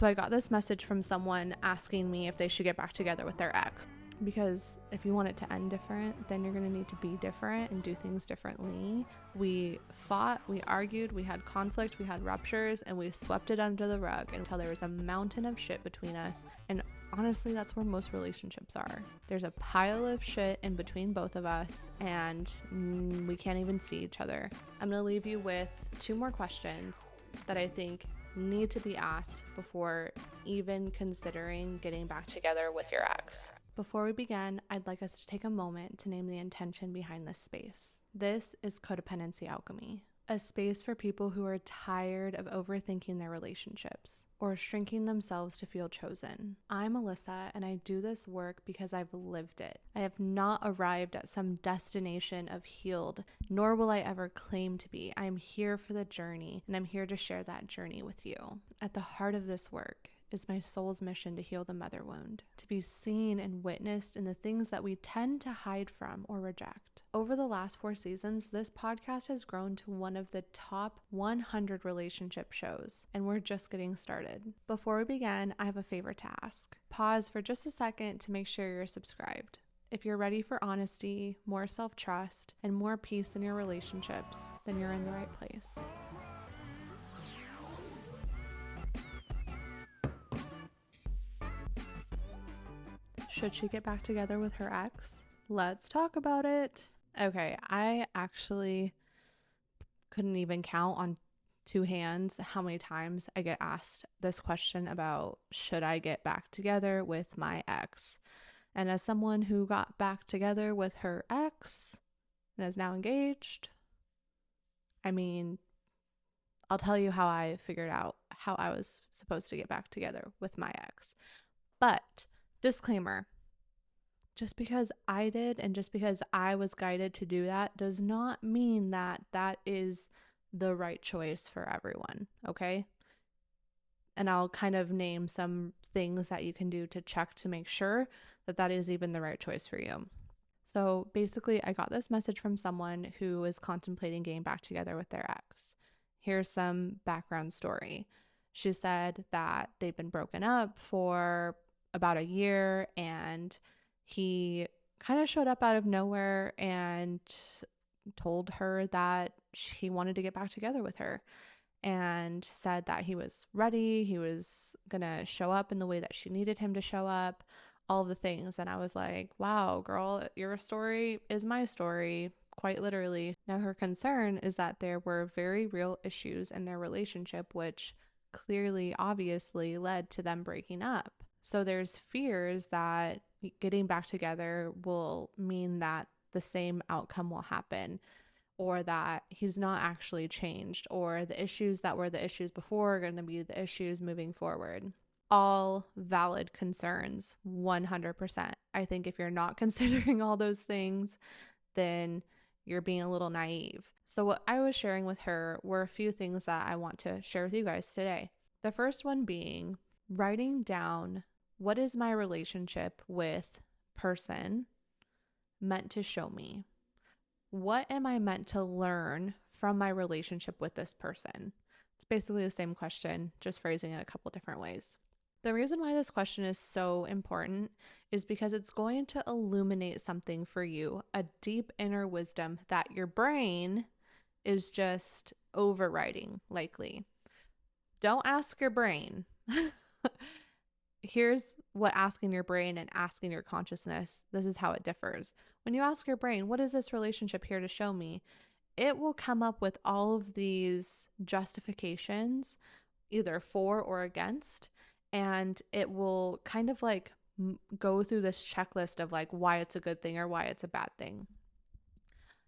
So I got this message from someone asking me if they should get back together with their ex. Because if you want it to end different, then you're going to need to be different and do things differently. We fought, we argued, we had conflict, we had ruptures, and we swept it under the rug until there was a mountain of shit between us. And honestly, that's where most relationships are. There's a pile of shit in between both of us, and we can't even see each other. I'm going to leave you with 2 more questions that I think need to be asked before even considering getting back together with your ex. Before we begin, I'd like us to take a moment to name the intention behind this space. This is Codependency Alchemy, a space for people who are tired of overthinking their relationships or shrinking themselves to feel chosen. I'm Alyssa, and I do this work because I've lived it. I have not arrived at some destination of healed, nor will I ever claim to be. I am here for the journey, and I'm here to share that journey with you. At the heart of this work is my soul's mission to heal the mother wound, to be seen and witnessed in the things that we tend to hide from or reject. Over the last 4 seasons, this podcast has grown to one of the top 100 relationship shows, and we're just getting started. Before we begin, I have a favor to ask. Pause for just a second to make sure you're subscribed. If you're ready for honesty, more self-trust, and more peace in your relationships, then you're in the right place. Should she get back together with her ex? Let's talk about it. Okay, I actually couldn't even count on 2 hands how many times I get asked this question about should I get back together with my ex? And as someone who got back together with her ex and is now engaged, I mean, I'll tell you how I figured out how I was supposed to get back together with my ex. But disclaimer, just because I did and just because I was guided to do that does not mean that that is the right choice for everyone, okay? And I'll kind of name some things that you can do to check to make sure that that is even the right choice for you. So basically, I got this message from someone who was contemplating getting back together with their ex. Here's some background story. She said that they'd been broken up for about a year, and he kind of showed up out of nowhere and told her that he wanted to get back together with her and said that he was ready. He was going to show up in the way that she needed him to show up, all of the things. And I was like, wow, girl, your story is my story, quite literally. Now, her concern is that there were very real issues in their relationship, which clearly, obviously led to them breaking up. So there's fears that getting back together will mean that the same outcome will happen, or that he's not actually changed, or the issues that were the issues before are going to be the issues moving forward. All valid concerns, 100%. I think if you're not considering all those things, then you're being a little naive. So what I was sharing with her were a few things that I want to share with you guys today. The first one being writing down, what is my relationship with person meant to show me? What am I meant to learn from my relationship with this person? It's basically the same question, just phrasing it a couple different ways. The reason why this question is so important is because it's going to illuminate something for you, a deep inner wisdom that your brain is just overriding, likely. Don't ask your brain. Here's what asking your brain and asking your consciousness, this is how it differs. When you ask your brain, what is this relationship here to show me? It will come up with all of these justifications, either for or against, and it will kind of like go through this checklist of like why it's a good thing or why it's a bad thing.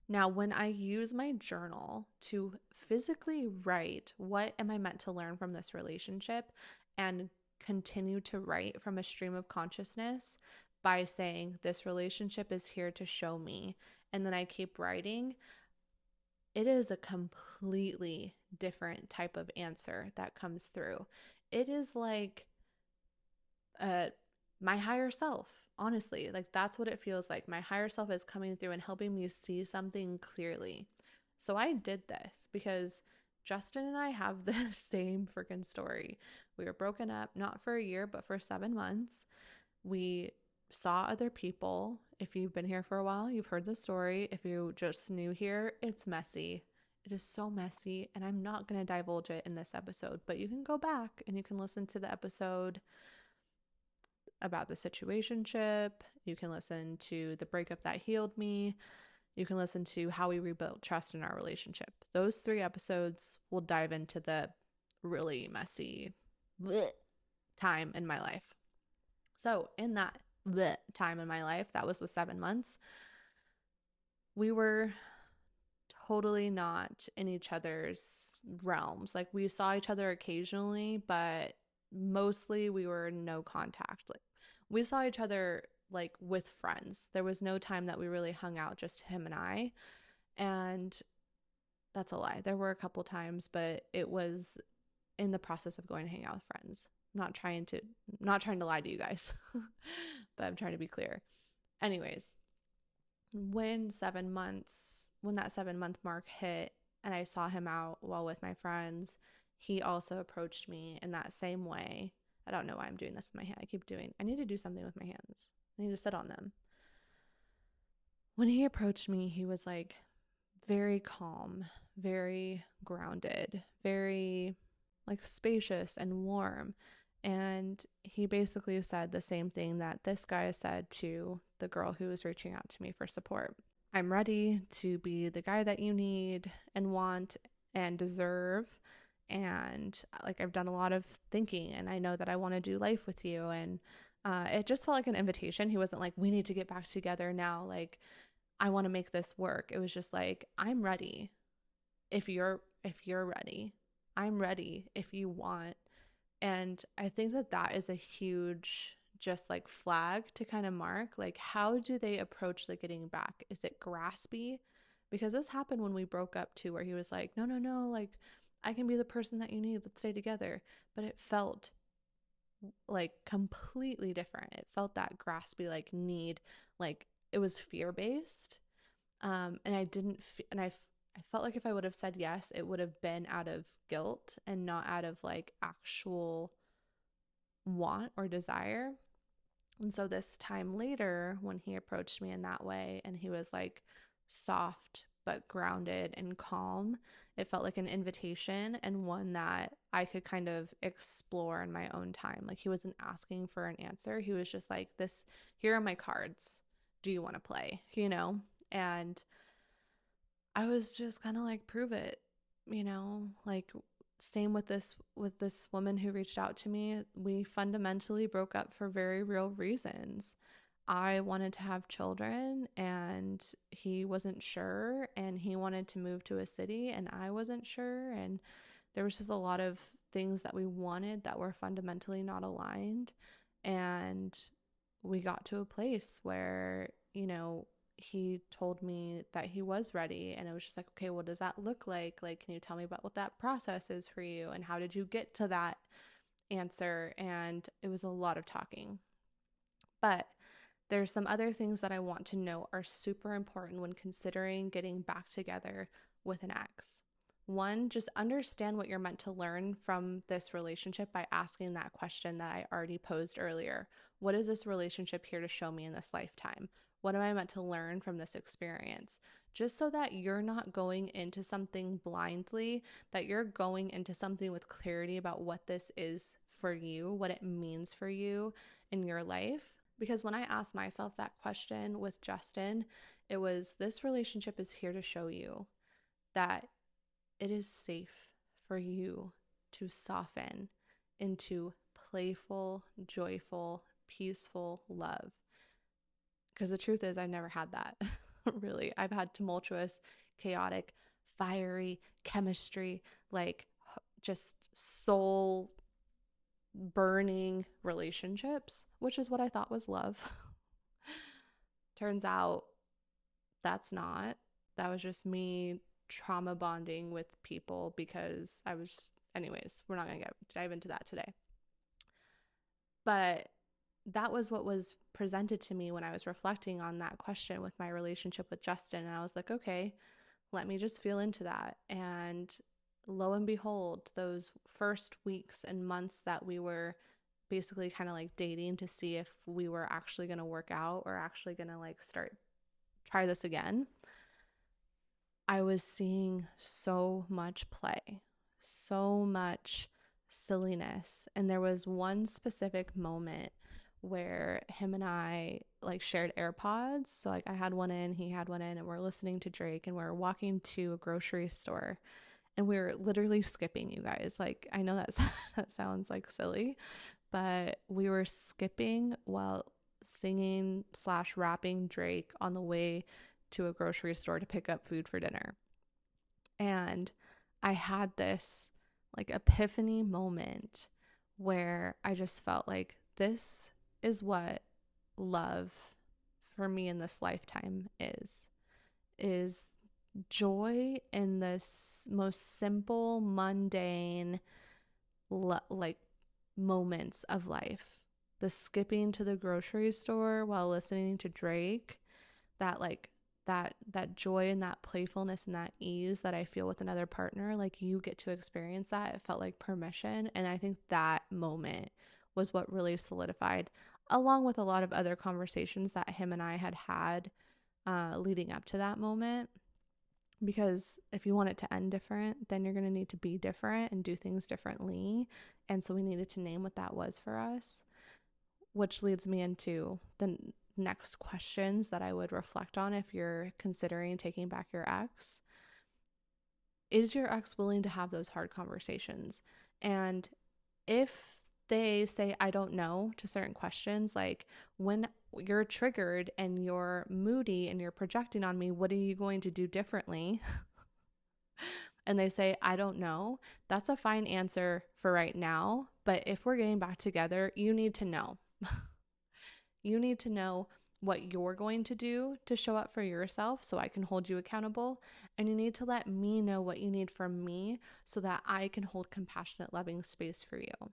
Now, when I use my journal to physically write, what am I meant to learn from this relationship, and continue to write from a stream of consciousness by saying this relationship is here to show me, and then I keep writing, it is a completely different type of answer that comes through. It is like my higher self, honestly, like that's what it feels like. My higher self is coming through and helping me see something clearly. So I did this because Justin and I have the same freaking story. We were broken up not for a year, but for 7 months. We saw other people. If you've been here for a while, you've heard the story. If you just new here, it's messy. It is so messy, and I'm not going to divulge it in this episode, but you can go back and you can listen to the episode about the situationship. You can listen to the breakup that healed me. You can listen to how we rebuilt trust in our relationship. Those 3 episodes will dive into the really messy time in my life. So in that time in my life, that was the 7 months, we were totally not in each other's realms. Like, we saw each other occasionally, but mostly we were in no contact. Like, we saw each other like with friends. There was no time that we really hung out, just him and I. And that's a lie. There were a couple times, but it was in the process of going to hang out with friends. Not trying to lie to you guys, but I'm trying to be clear. Anyways, when that 7-month mark hit and I saw him out while with my friends, he also approached me in that same way. I don't know why I'm doing this with my hand. I need to do something with my hands. I need to sit on them. When he approached me, he was like very calm, very grounded, very like spacious and warm. And he basically said the same thing that this guy said to the girl who was reaching out to me for support. I'm ready to be the guy that you need and want and deserve. And like, I've done a lot of thinking and I know that I want to do life with you. And it just felt like an invitation. He wasn't like, we need to get back together now. Like, I want to make this work. It was just like, I'm ready. If you're ready, I'm ready if you want. And I think that is a huge just like flag to kind of mark, like, how do they approach like getting back? Is it graspy? Because this happened when we broke up too, where he was like, no, like, I can be the person that you need. Let's stay together. But it felt like completely different. It felt that graspy, like, need, like it was fear-based. And I felt like if I would have said yes, it would have been out of guilt and not out of like actual want or desire. And so this time later, when he approached me in that way and he was like soft but grounded and calm, it felt like an invitation and one that I could kind of explore in my own time. Like, he wasn't asking for an answer. He was just like, here are my cards. Do you want to play? And I was just kind of like, prove it, like, same with this woman who reached out to me. We fundamentally broke up for very real reasons. I wanted to have children and he wasn't sure, and he wanted to move to a city and I wasn't sure, and there was just a lot of things that we wanted that were fundamentally not aligned. And we got to a place where, he told me that he was ready, and it was just like, okay, what does that look like? Like, can you tell me about what that process is for you, and how did you get to that answer? And it was a lot of talking. But there's some other things that I want to know are super important when considering getting back together with an ex. One, just understand what you're meant to learn from this relationship by asking that question that I already posed earlier. What is this relationship here to show me in this lifetime? What am I meant to learn from this experience? Just so that you're not going into something blindly, that you're going into something with clarity about what this is for you, what it means for you in your life. Because when I asked myself that question with Justin, it was, this relationship is here to show you that it is safe for you to soften into playful, joyful, peaceful love. Because the truth is, I've never had that. Really. I've had tumultuous, chaotic, fiery chemistry, like just soul burning relationships, which is what I thought was love. Turns out that's not. That was just me trauma bonding with people because anyways, we're not going to dive into that today. But that was what was presented to me when I was reflecting on that question with my relationship with Justin. And I was like, okay, let me just feel into that. And lo and behold, those first weeks and months that we were basically kind of like dating to see if we were actually going to work out or actually going to like try this again, I was seeing so much play, so much silliness. And there was one specific moment where him and I like shared AirPods. So like I had one in, he had one in, and we're listening to Drake and we're walking to a grocery store and we were literally skipping, you guys. Like I know that that sounds like silly, but we were skipping while singing slash rapping Drake on the way to a grocery store to pick up food for dinner. And I had this like epiphany moment where I just felt like this is what love for me in this lifetime is joy in this most simple, mundane, like moments of life. The skipping to the grocery store while listening to Drake, that like that joy and that playfulness and that ease that I feel with another partner, like you get to experience that. It felt like permission. And I think that moment was what really solidified, along with a lot of other conversations that him and I had leading up to that moment. Because if you want it to end different, then you're going to need to be different and do things differently. And so we needed to name what that was for us, which leads me into the next questions that I would reflect on if you're considering taking back your ex. Is your ex willing to have those hard conversations? And if they say, I don't know, to certain questions, like when you're triggered and you're moody and you're projecting on me, what are you going to do differently? And they say, I don't know, that's a fine answer for right now. But if we're getting back together, you need to know. You need to know what you're going to do to show up for yourself so I can hold you accountable. And you need to let me know what you need from me so that I can hold compassionate, loving space for you.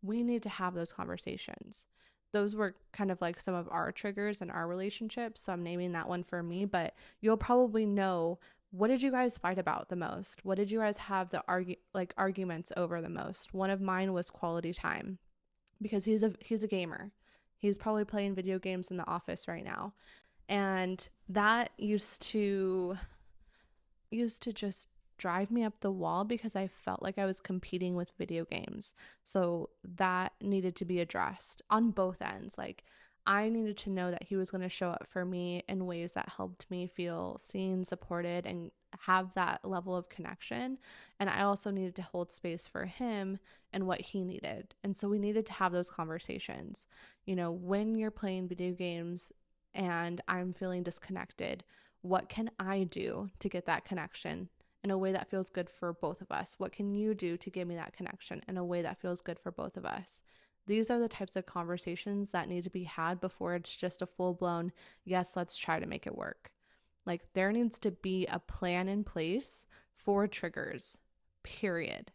We need to have those conversations. Those were kind of like some of our triggers in our relationship. So I'm naming that one for me, but you'll probably know, what did you guys fight about the most? What did you guys have the arguments over the most? One of mine was quality time, because he's a gamer. He's probably playing video games in the office right now. And that used to just drive me up the wall because I felt like I was competing with video games. So that needed to be addressed on both ends. Like I needed to know that he was going to show up for me in ways that helped me feel seen, supported, and have that level of connection. And I also needed to hold space for him and what he needed. And so we needed to have those conversations. You know, when you're playing video games and I'm feeling disconnected, what can I do to get that connection in a way that feels good for both of us? What can you do to give me that connection in a way that feels good for both of us? These are the types of conversations that need to be had before it's just a full-blown, yes, let's try to make it work. Like there needs to be a plan in place for triggers, period.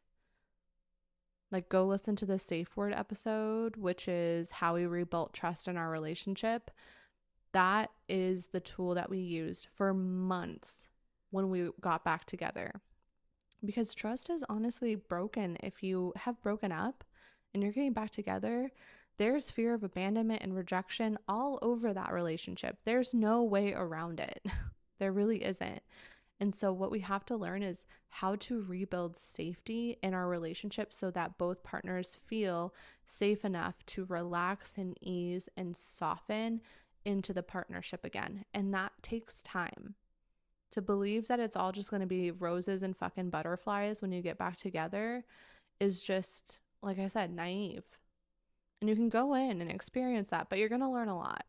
Like go listen to the safe word episode, which is how we rebuilt trust in our relationship. That is the tool that we used for months when we got back together. Because trust is honestly broken. If you have broken up and you're getting back together, there's fear of abandonment and rejection all over that relationship. There's no way around it. There really isn't. And so what we have to learn is how to rebuild safety in our relationship so that both partners feel safe enough to relax and ease and soften into the partnership again. And that takes time. To believe that it's all just going to be roses and fucking butterflies when you get back together is just, like I said, naive. And you can go in and experience that, but you're going to learn a lot.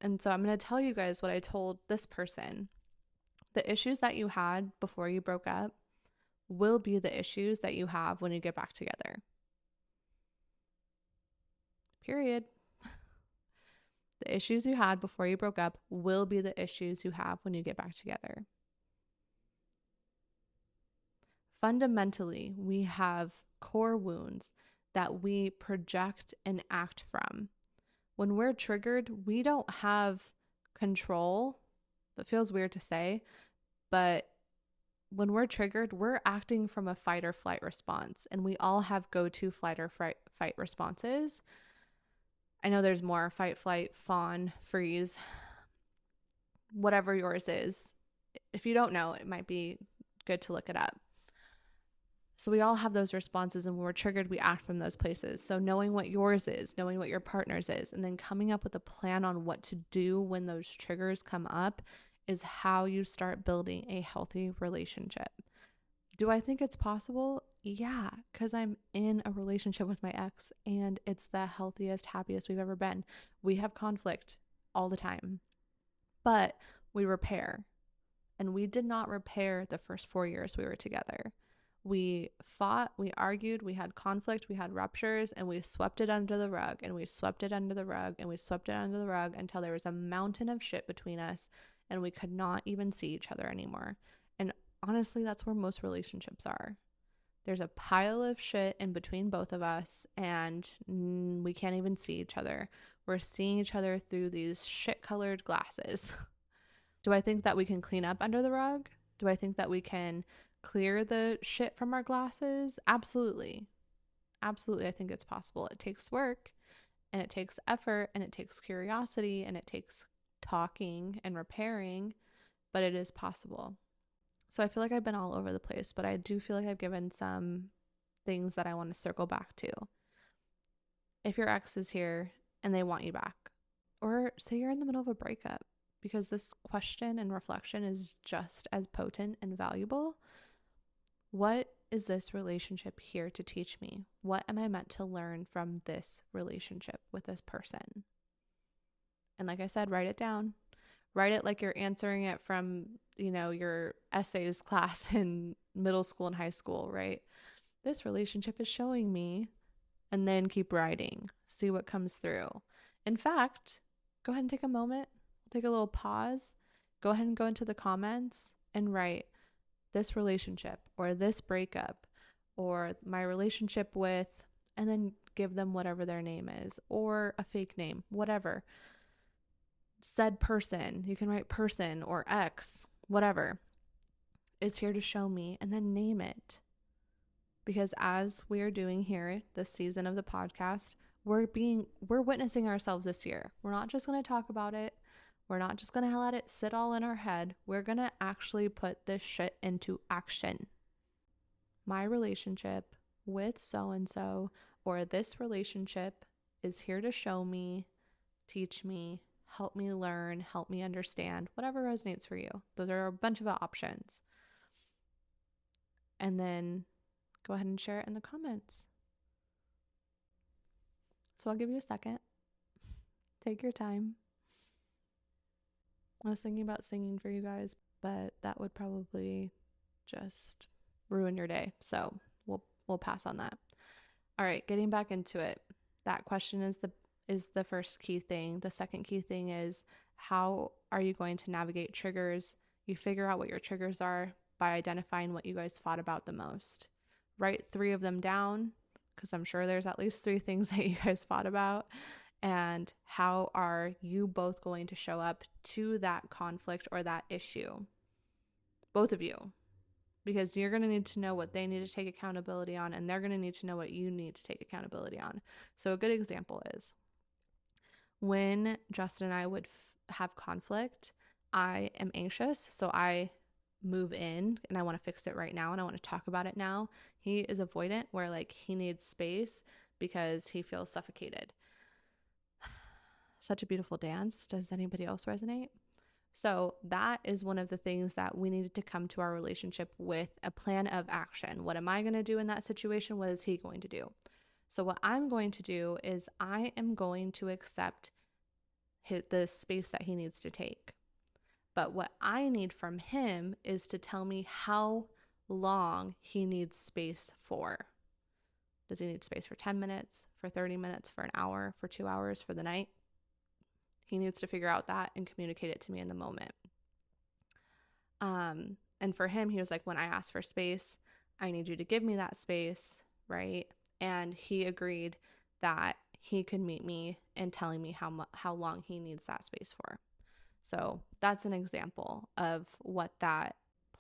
And so I'm going to tell you guys what I told this person. The issues that you had before you broke up will be the issues that you have when you get back together. Period. The issues you had before you broke up will be the issues you have when you get back together. Fundamentally, we have core wounds that we project and act from. When we're triggered, we don't have control. It feels weird to say, but when we're triggered, we're acting from a fight or flight response, and we all have go-to flight or fight responses. I know there's more: fight, flight, fawn, freeze, whatever yours is. If you don't know, it might be good to look it up. So we all have those responses, and when we're triggered, we act from those places. So knowing what yours is, knowing what your partner's is, and then coming up with a plan on what to do when those triggers come up is how you start building a healthy relationship. Do I think it's possible? Yeah, because I'm in a relationship with my ex, and it's the healthiest, happiest we've ever been. We have conflict all the time, but we repair. And we did not repair the first 4 years we were together. We fought, we argued, we had conflict, we had ruptures, and we swept it under the rug, and we swept it under the rug, and we swept it under the rug until there was a mountain of shit between us, and we could not even see each other anymore. And honestly, that's where most relationships are. There's a pile of shit in between both of us, and we can't even see each other. We're seeing each other through these shit-colored glasses. Do I think that we can clean up under the rug? Do I think that we can clear the shit from our glasses? Absolutely. Absolutely, I think it's possible. It takes work, and it takes effort, and it takes curiosity, and it takes talking and repairing, but it is possible. So I feel like I've been all over the place, but I do feel like I've given some things that I want to circle back to. If your ex is here and they want you back, or say you're in the middle of a breakup, because this question and reflection is just as potent and valuable. What is this relationship here to teach me? What am I meant to learn from this relationship with this person? And like I said, write it down. Write it like you're answering it from, your essays class in middle school and high school, right? This relationship is showing me, and then keep writing. See what comes through. In fact, go ahead and take a moment. Take a little pause, go ahead and go into the comments and write this relationship or this breakup or my relationship with, and then give them whatever their name is or a fake name, whatever. Said person, you can write person or ex, whatever, is here to show me, and then name it. Because as we are doing here this season of the podcast, we're witnessing ourselves this year. We're not just going to talk about it. We're not just going to let it sit all in our head. We're going to actually put this shit into action. My relationship with so-and-so, or this relationship, is here to show me, teach me, help me learn, help me understand, whatever resonates for you. Those are a bunch of options. And then go ahead and share it in the comments. So I'll give you a second. Take your time. I was thinking about singing for you guys, but that would probably just ruin your day. So we'll pass on that. All right, getting back into it. That question is the first key thing. The second key thing is, how are you going to navigate triggers? You figure out what your triggers are by identifying what you guys fought about the most. Write 3 of them down, because I'm sure there's at least 3 things that you guys fought about. And how are you both going to show up to that conflict or that issue? Both of you. Because you're going to need to know what they need to take accountability on, and they're going to need to know what you need to take accountability on. So a good example is when Justin and I would have conflict, I am anxious, so I move in and I want to fix it right now and I want to talk about it now. He is avoidant, where he needs space because he feels suffocated. Such a beautiful dance. Does anybody else resonate? So that is one of the things that we needed to come to our relationship with a plan of action. What am I going to do in that situation? What is he going to do? So what I'm going to do is I am going to accept the space that he needs to take. But what I need from him is to tell me how long he needs space for. Does he need space for 10 minutes, for 30 minutes, for an hour, for 2 hours, for the night? He needs to figure out that and communicate it to me in the moment. And for him, he was like, when I ask for space, I need you to give me that space, right? And he agreed that he could meet me in telling me how long he needs that space for. So that's an example of what that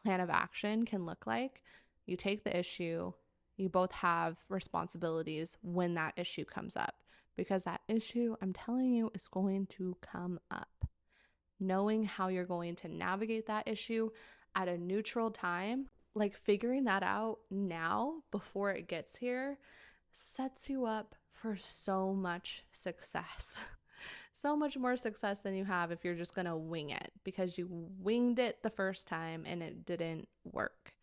plan of action can look like. You take the issue, you both have responsibilities when that issue comes up, because that issue, I'm telling you, is going to come up. Knowing how you're going to navigate that issue at a neutral time, like figuring that out now before it gets here, sets you up for so much success. So much more success than you have if you're just going to wing it, because you winged it the first time and it didn't work.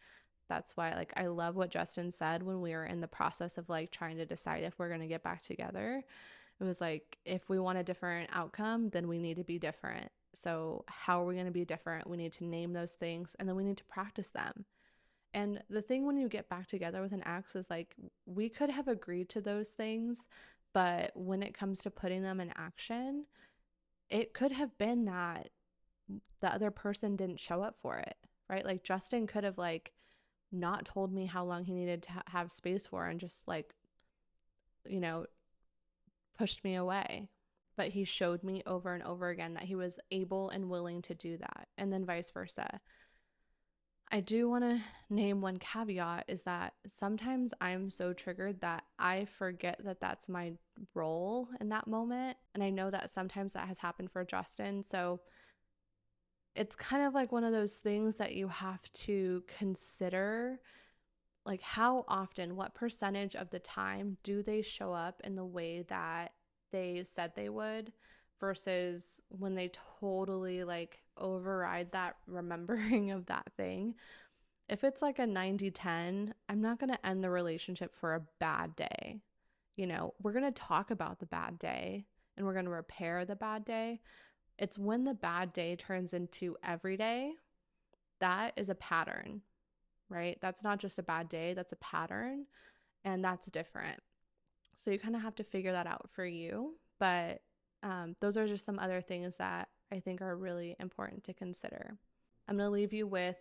That's why, like, I love what Justin said when we were in the process of like trying to decide if we're going to get back together. It was like, if we want a different outcome, then we need to be different. So how are we going to be different? We need to name those things, and then we need to practice them. And the thing when you get back together with an ex is like, we could have agreed to those things, but when it comes to putting them in action, it could have been that the other person didn't show up for it, right? Like Justin could have like not told me how long he needed to have space for and just like, you know, pushed me away. But he showed me over and over again that he was able and willing to do that. And then vice versa. I do want to name one caveat is that sometimes I'm so triggered that I forget that that's my role in that moment. And I know that sometimes that has happened for Justin. So it's kind of like one of those things that you have to consider, like how often, what percentage of the time do they show up in the way that they said they would, versus when they totally like override that remembering of that thing. If it's like a 90-10, I'm not going to end the relationship for a bad day. You know, we're going to talk about the bad day and we're going to repair the bad day. It's when the bad day turns into every day, that is a pattern, right? That's not just a bad day, that's a pattern, and that's different. So you kind of have to figure that out for you. But those are just some other things that I think are really important to consider. I'm going to leave you with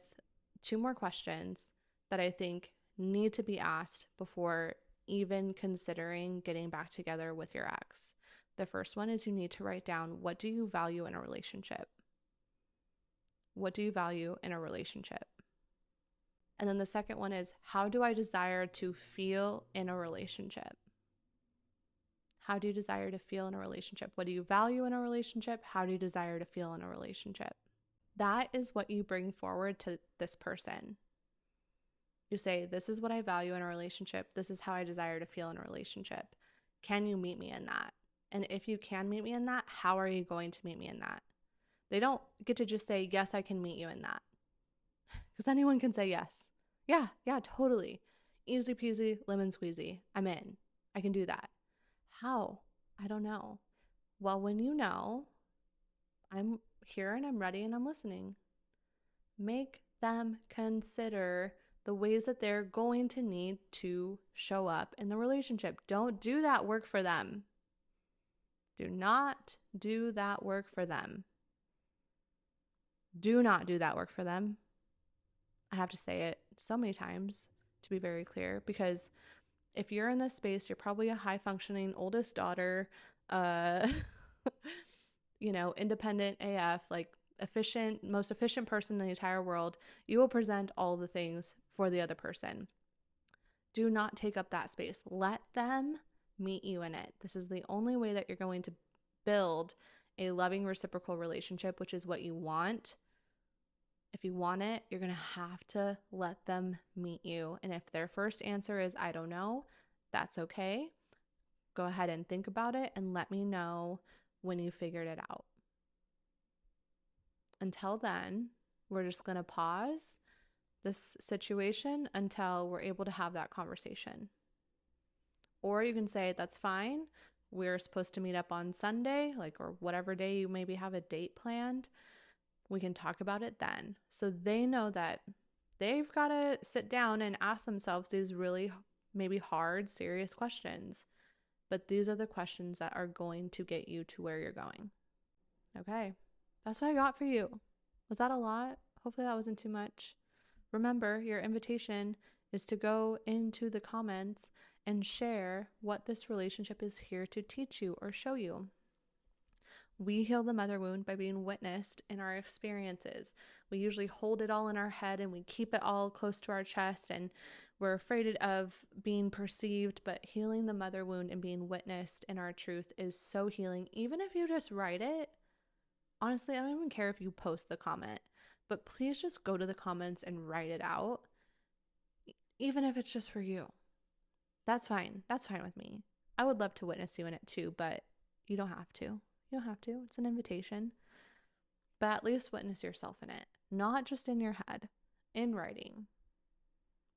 2 more questions that I think need to be asked before even considering getting back together with your ex. The first one is you need to write down, what do you value in a relationship? What do you value in a relationship? And then the second one is, how do I desire to feel in a relationship? How do you desire to feel in a relationship? What do you value in a relationship? How do you desire to feel in a relationship? That is what you bring forward to this person. You say, this is what I value in a relationship. This is how I desire to feel in a relationship. Can you meet me in that? And if you can meet me in that, how are you going to meet me in that? They don't get to just say, yes, I can meet you in that. Because anyone can say yes. Yeah, totally. Easy peasy, lemon squeezy. I'm in. I can do that. How? I don't know. Well, when you know, I'm here and I'm ready and I'm listening. Make them consider the ways that they're going to need to show up in the relationship. Don't do that work for them. Do not do that work for them. Do not do that work for them. I have to say it so many times to be very clear, because if you're in this space, you're probably a high functioning oldest daughter, independent AF, like efficient, most efficient person in the entire world. You will present all the things for the other person. Do not take up that space. Let them meet you in it. This is the only way that you're going to build a loving reciprocal relationship, which is what you want. If you want it, you're going to have to let them meet you. And if their first answer is, I don't know, that's okay. Go ahead and think about it and let me know when you figured it out. Until then, we're just going to pause this situation until we're able to have that conversation. Or you can say, that's fine. We're supposed to meet up on Sunday, or whatever day you maybe have a date planned. We can talk about it then. So they know that they've got to sit down and ask themselves these really maybe hard, serious questions. But these are the questions that are going to get you to where you're going. Okay, that's what I got for you. Was that a lot? Hopefully that wasn't too much. Remember, your invitation is to go into the comments and share what this relationship is here to teach you or show you. We heal the mother wound by being witnessed in our experiences. We usually hold it all in our head and we keep it all close to our chest, and we're afraid of being perceived. But healing the mother wound and being witnessed in our truth is so healing. Even if you just write it, honestly, I don't even care if you post the comment, but please just go to the comments and write it out, even if it's just for you. That's fine. That's fine with me. I would love to witness you in it too, but you don't have to. You don't have to. It's an invitation. But at least witness yourself in it, not just in your head, in writing.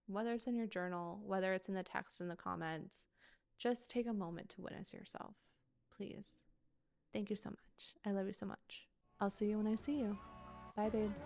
Whether it's in your journal, whether it's in the text in the comments, just take a moment to witness yourself. Please. Thank you so much. I love you so much. I'll see you when I see you. Bye, babes.